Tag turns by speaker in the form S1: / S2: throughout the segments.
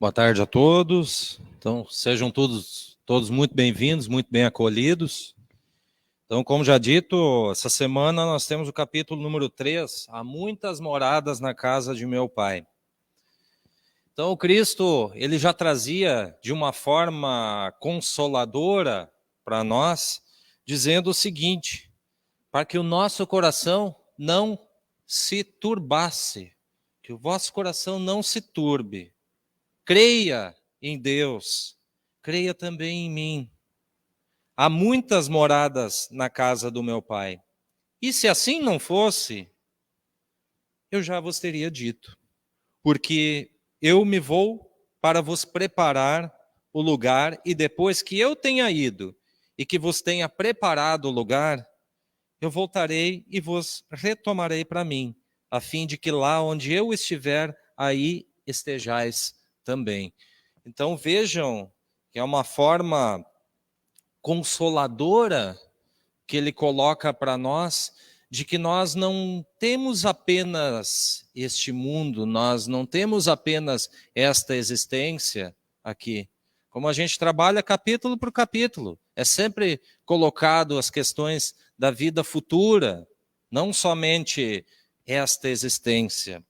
S1: Boa tarde a todos. Então, sejam todos muito bem-vindos, muito bem acolhidos. Então, como já dito, essa semana nós temos o capítulo número 3, Há muitas moradas na casa de meu Pai. Então, o Cristo, ele já trazia de uma forma consoladora para nós, dizendo o seguinte: para que o nosso coração não se turbasse, que o vosso coração não se turbe. Creia em Deus, creia também em mim. Há muitas moradas na casa do meu Pai. E se assim não fosse, eu já vos teria dito, porque eu me vou para vos preparar o lugar, e depois que eu tenha ido e que vos tenha preparado o lugar, eu voltarei e vos retomarei para mim, a fim de que lá onde eu estiver, aí estejais também. Então vejam que é uma forma consoladora que ele coloca para nós, de que nós não temos apenas este mundo, nós não temos apenas esta existência aqui. Como a gente trabalha capítulo por capítulo, é sempre colocado as questões da vida futura, não somente esta existência.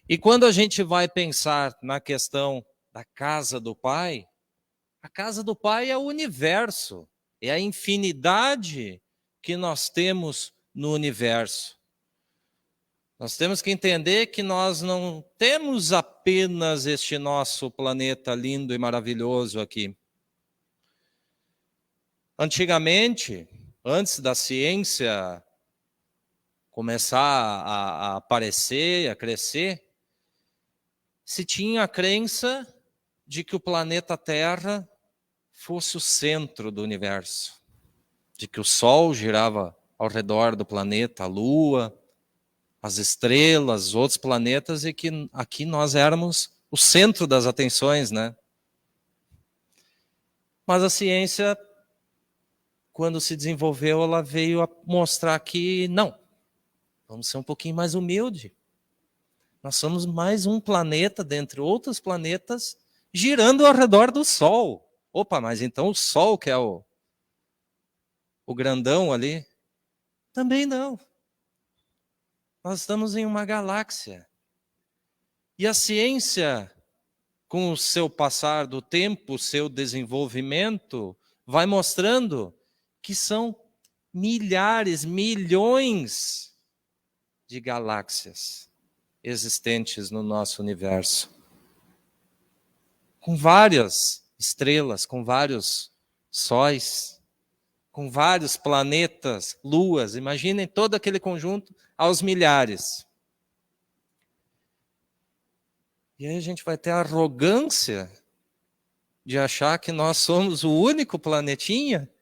S1: E quando a gente vai pensar na questão da casa do Pai, a casa do Pai é o universo, é a infinidade que nós temos no universo. Nós temos que entender que nós não temos apenas este nosso planeta lindo e maravilhoso aqui. Antigamente, antes da ciência começar a aparecer, a crescer, se tinha a crença de que o planeta Terra fosse o centro do universo, de que o Sol girava ao redor do planeta, a Lua, as estrelas, os outros planetas, e que aqui nós éramos o centro das atenções, né? Mas a ciência, quando se desenvolveu, ela veio a mostrar que não, vamos ser um pouquinho mais humilde. Nós somos mais um planeta, dentre outros planetas, girando ao redor do Sol. Opa, mas então o Sol que é o grandão ali? Também não. Nós estamos em uma galáxia. E a ciência, com o seu passar do tempo, o seu desenvolvimento, vai mostrando que são milhares, milhões de galáxias existentes no nosso universo. Com várias estrelas, com vários sóis, com vários planetas, luas. Imaginem todo aquele conjunto aos milhares. E aí a gente vai ter a arrogância de achar que nós somos o único planetinha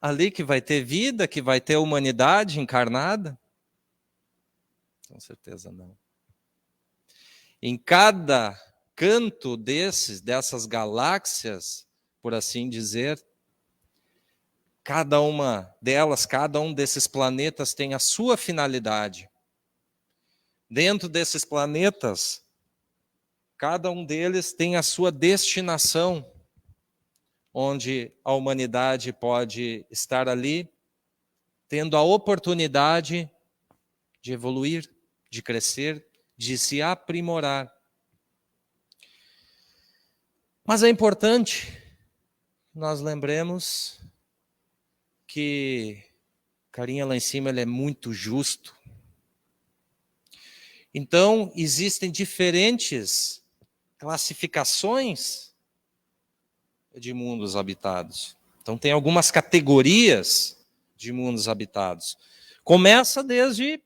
S1: ali que vai ter vida, que vai ter humanidade encarnada? Com certeza não. Em cada canto dessas galáxias, por assim dizer, cada uma delas, cada um desses planetas tem a sua finalidade. Dentro desses planetas, cada um deles tem a sua destinação, onde a humanidade pode estar ali, tendo a oportunidade de evoluir, de crescer, de se aprimorar. Mas é importante que nós lembremos que o carinha lá em cima ele é muito justo. Então, existem diferentes classificações de mundos habitados. Então, tem algumas categorias de mundos habitados. Começa desde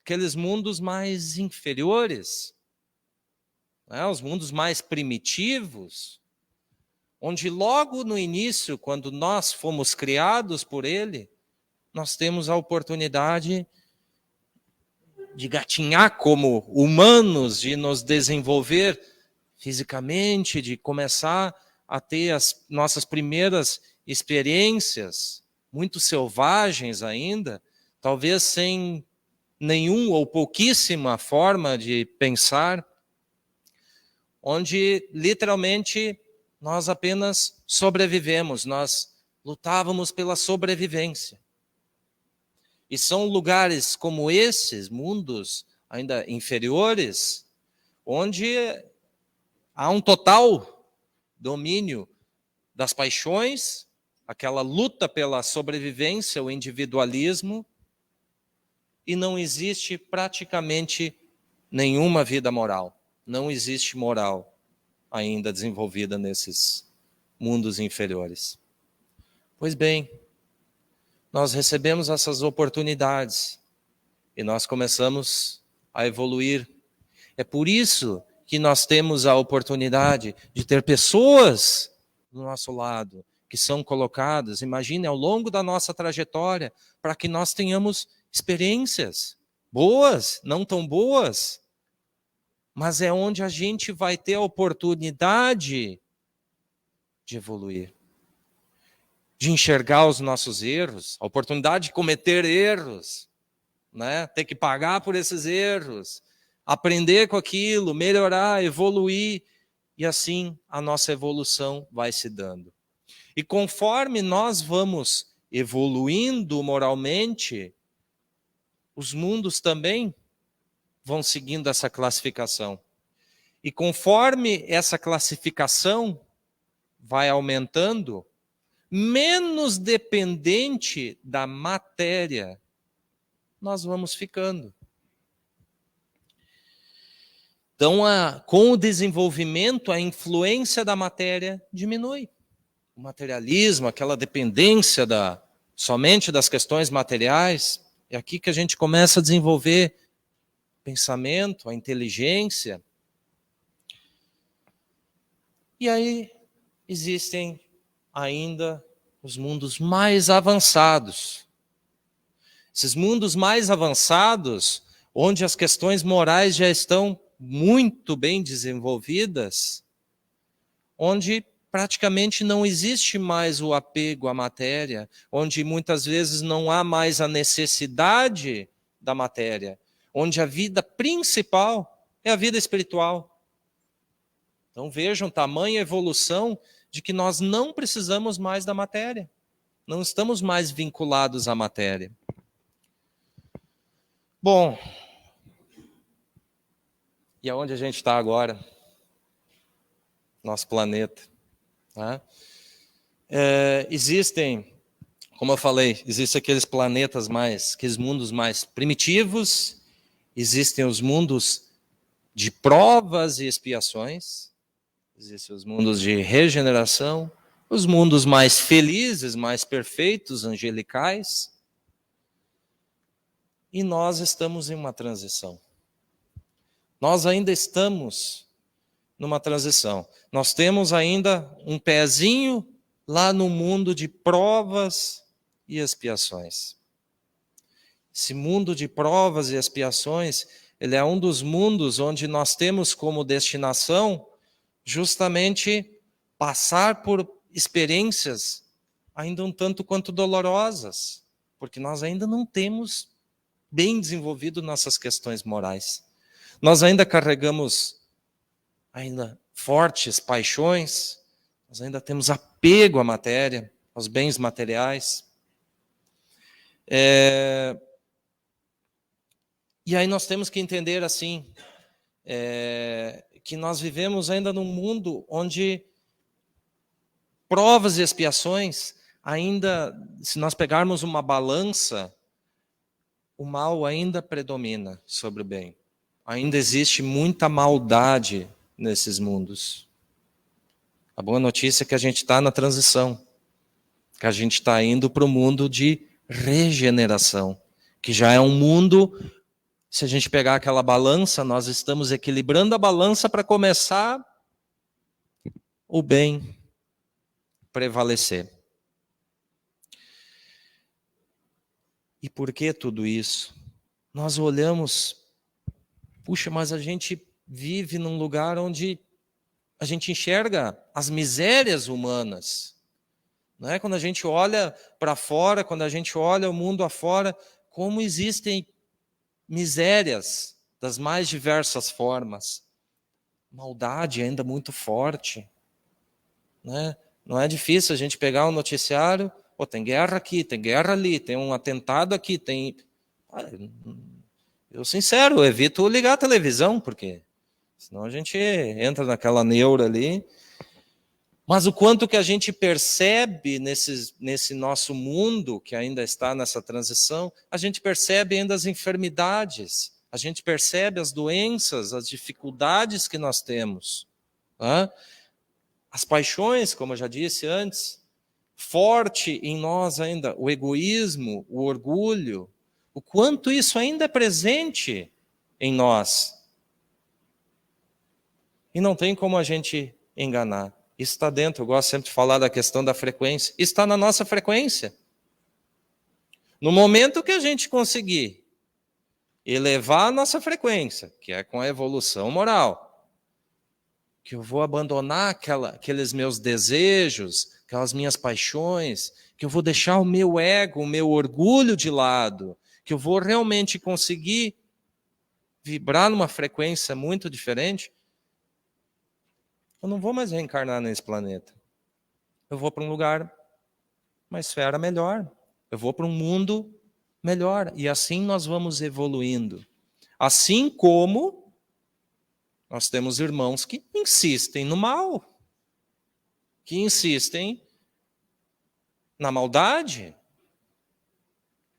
S1: aqueles mundos mais inferiores, né, os mundos mais primitivos, onde logo no início, quando nós fomos criados por Ele, nós temos a oportunidade de gatinhar como humanos, de nos desenvolver fisicamente, de começar a ter as nossas primeiras experiências, muito selvagens ainda, talvez sem nenhum ou pouquíssima forma de pensar. onde literalmente nós apenas sobrevivemos, nós lutávamos pela sobrevivência. E são lugares como esses, mundos ainda inferiores, onde há um total domínio das paixões, aquela luta pela sobrevivência, o individualismo, e não existe praticamente nenhuma vida moral. Não existe moral ainda desenvolvida nesses mundos inferiores. Pois bem, nós recebemos essas oportunidades e nós começamos a evoluir. É por isso que nós temos a oportunidade de ter pessoas do nosso lado que são colocadas, imagine, ao longo da nossa trajetória, para que nós tenhamos experiências boas, não tão boas, mas é onde a gente vai ter a oportunidade de evoluir, de enxergar os nossos erros, a oportunidade de cometer erros, né? Ter que pagar por esses erros, aprender com aquilo, melhorar, evoluir, e assim a nossa evolução vai se dando. E conforme nós vamos evoluindo moralmente, os mundos também vão seguindo essa classificação. E conforme essa classificação vai aumentando, menos dependente da matéria nós vamos ficando. Então, com o desenvolvimento, a influência da matéria diminui. O materialismo, aquela dependência somente das questões materiais, é aqui que a gente começa a desenvolver pensamento, a inteligência. E aí existem ainda os mundos mais avançados. Esses mundos mais avançados, onde as questões morais já estão muito bem desenvolvidas, onde praticamente não existe mais o apego à matéria, onde muitas vezes não há mais a necessidade da matéria, onde a vida principal é a vida espiritual. Então vejam tamanha evolução de que nós não precisamos mais da matéria, não estamos mais vinculados à matéria. Bom, e aonde a gente está agora? Nosso planeta. Tá? Existem, como eu falei, existem aqueles planetas aqueles mundos mais primitivos, existem os mundos de provas e expiações, existem os mundos de regeneração, os mundos mais felizes, mais perfeitos, angelicais, e nós estamos em uma transição. Nós ainda estamos numa transição. Nós temos ainda um pezinho lá no mundo de provas e expiações. Esse mundo de provas e expiações, ele é um dos mundos onde nós temos como destinação justamente passar por experiências ainda um tanto quanto dolorosas, porque nós ainda não temos bem desenvolvido nossas questões morais. Nós ainda carregamos fortes paixões, nós ainda temos apego à matéria, aos bens materiais. E aí nós temos que entender assim, que nós vivemos ainda num mundo onde provas e expiações, ainda, se nós pegarmos uma balança, o mal ainda predomina sobre o bem. Ainda existe muita maldade nesses mundos. A boa notícia é que a gente está na transição, que a gente está indo para o mundo de regeneração, que já é um mundo, se a gente pegar aquela balança, nós estamos equilibrando a balança para começar o bem prevalecer. E por que tudo isso? Nós olhamos, puxa, mas a gente vive num lugar onde a gente enxerga as misérias humanas. Não é? Quando a gente olha para fora, quando a gente olha o mundo afora, como existem misérias das mais diversas formas. maldade ainda muito forte, né? Não é difícil a gente pegar um noticiário, pô, tem guerra aqui, tem guerra ali, tem um atentado aqui, tem... Eu, sincero, eu evito ligar a televisão, porque senão a gente entra naquela neura ali. Mas o quanto que a gente percebe nesse nosso mundo, que ainda está nessa transição, a gente percebe ainda as enfermidades, a gente percebe as doenças, as dificuldades que nós temos. Tá? As paixões, como eu já disse antes, forte em nós ainda, o egoísmo, o orgulho, o quanto isso ainda é presente em nós. E não tem como a gente enganar. Isso está dentro, eu gosto sempre de falar da questão da frequência. Isso está na nossa frequência. No momento que a gente conseguir elevar a nossa frequência, que é com a evolução moral, que eu vou abandonar aqueles meus desejos, aquelas minhas paixões, que eu vou deixar o meu ego, o meu orgulho de lado, que eu vou realmente conseguir vibrar numa frequência muito diferente, eu não vou mais reencarnar nesse planeta. Eu vou para um lugar, uma esfera melhor. Eu vou para um mundo melhor. E assim nós vamos evoluindo. Assim como nós temos irmãos que insistem no mal, que insistem na maldade,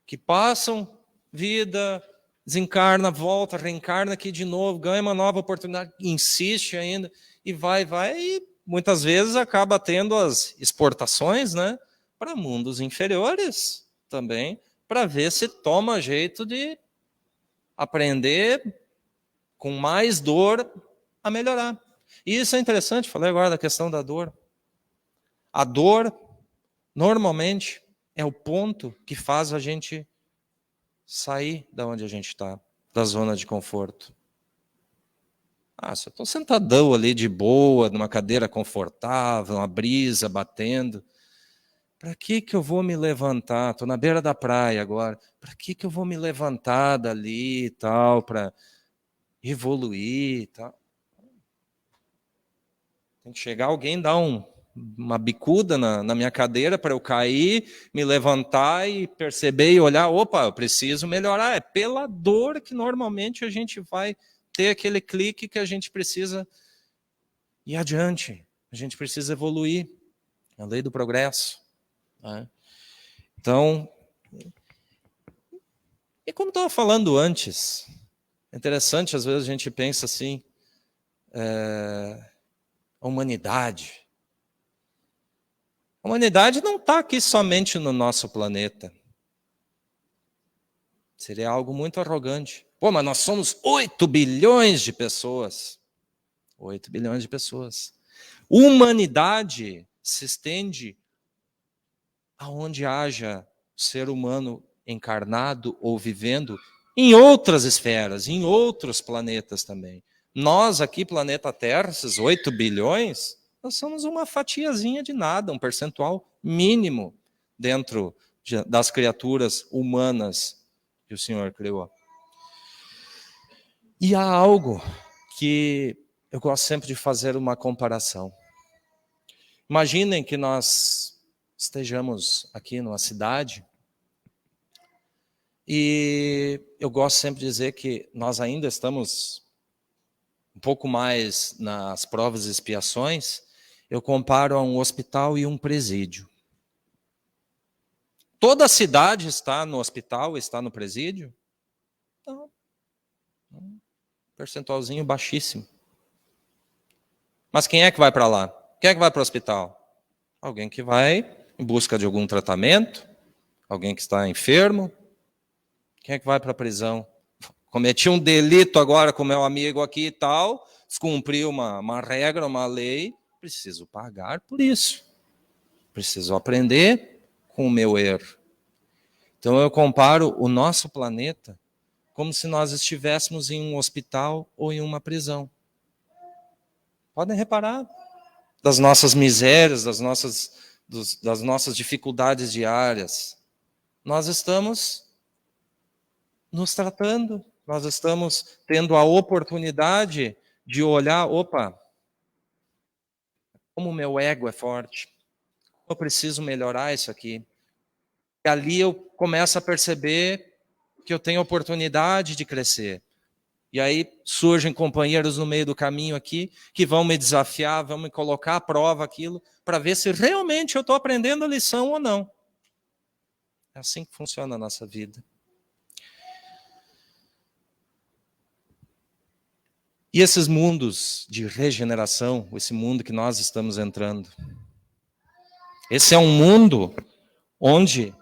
S1: que passam vida, desencarna, volta, reencarna aqui de novo, ganha uma nova oportunidade, insiste ainda, e vai, e muitas vezes acaba tendo as exportações, né, para mundos inferiores também, para ver se toma jeito de aprender com mais dor a melhorar. E isso é interessante, falei agora da questão da dor. A dor, normalmente, é o ponto que faz a gente sair da onde a gente está, da zona de conforto. Se eu estou sentadão ali de boa, numa cadeira confortável, uma brisa batendo, para que eu vou me levantar? Estou na beira da praia agora. Para que eu vou me levantar dali e tal, para evoluir e tal? Tem que chegar alguém, dar uma bicuda na minha cadeira para eu cair, me levantar e perceber e olhar, opa, eu preciso melhorar. É pela dor que normalmente a gente vai ter aquele clique que a gente precisa ir adiante. A gente precisa evoluir. É a lei do progresso. Né? Então, e como estava falando antes, é interessante, às vezes a gente pensa assim, a humanidade. A humanidade não está aqui somente no nosso planeta. Seria algo muito arrogante. Pô, mas nós somos 8 bilhões de pessoas. 8 bilhões de pessoas. Humanidade se estende aonde haja ser humano encarnado ou vivendo em outras esferas, em outros planetas também. Nós aqui, planeta Terra, esses 8 bilhões, nós somos uma fatiazinha de nada, um percentual mínimo dentro das criaturas humanas que o Senhor criou. E há algo que eu gosto sempre de fazer uma comparação. Imaginem que nós estejamos aqui numa cidade e eu gosto sempre de dizer que nós ainda estamos um pouco mais nas provas e expiações. Eu comparo a um hospital e um presídio. Toda a cidade está no hospital, está no presídio? Não. Um percentualzinho baixíssimo. Mas quem é que vai para lá? Quem é que vai para o hospital? Alguém que vai em busca de algum tratamento, alguém que está enfermo. Quem é que vai para a prisão? Cometi um delito agora com meu amigo aqui e tal, descumpri uma regra, uma lei, preciso pagar por isso. Preciso aprender com o meu erro. Então eu comparo o nosso planeta como se nós estivéssemos em um hospital ou em uma prisão. Podem reparar das nossas misérias, das nossas dificuldades diárias. Nós estamos nos tratando, nós estamos tendo a oportunidade de olhar, opa, como o meu ego é forte, eu preciso melhorar isso aqui. E ali eu começo a perceber que eu tenho oportunidade de crescer. E aí surgem companheiros no meio do caminho aqui que vão me desafiar, vão me colocar à prova aquilo, para ver se realmente eu estou aprendendo a lição ou não. É assim que funciona a nossa vida. E esses mundos de regeneração, esse mundo que nós estamos entrando, esse é um mundo onde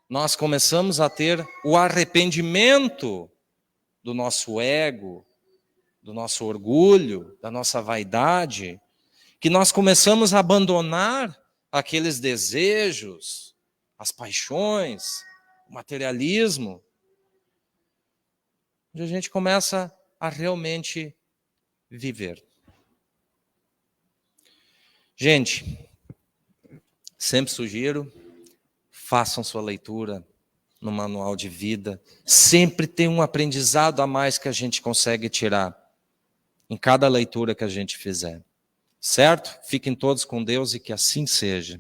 S1: nós começamos a ter o arrependimento do nosso ego, do nosso orgulho, da nossa vaidade, que nós começamos a abandonar aqueles desejos, as paixões, o materialismo, onde a gente começa a realmente viver. Gente, sempre sugiro, façam sua leitura no manual de vida. Sempre tem um aprendizado a mais que a gente consegue tirar em cada leitura que a gente fizer. Certo? Fiquem todos com Deus e que assim seja.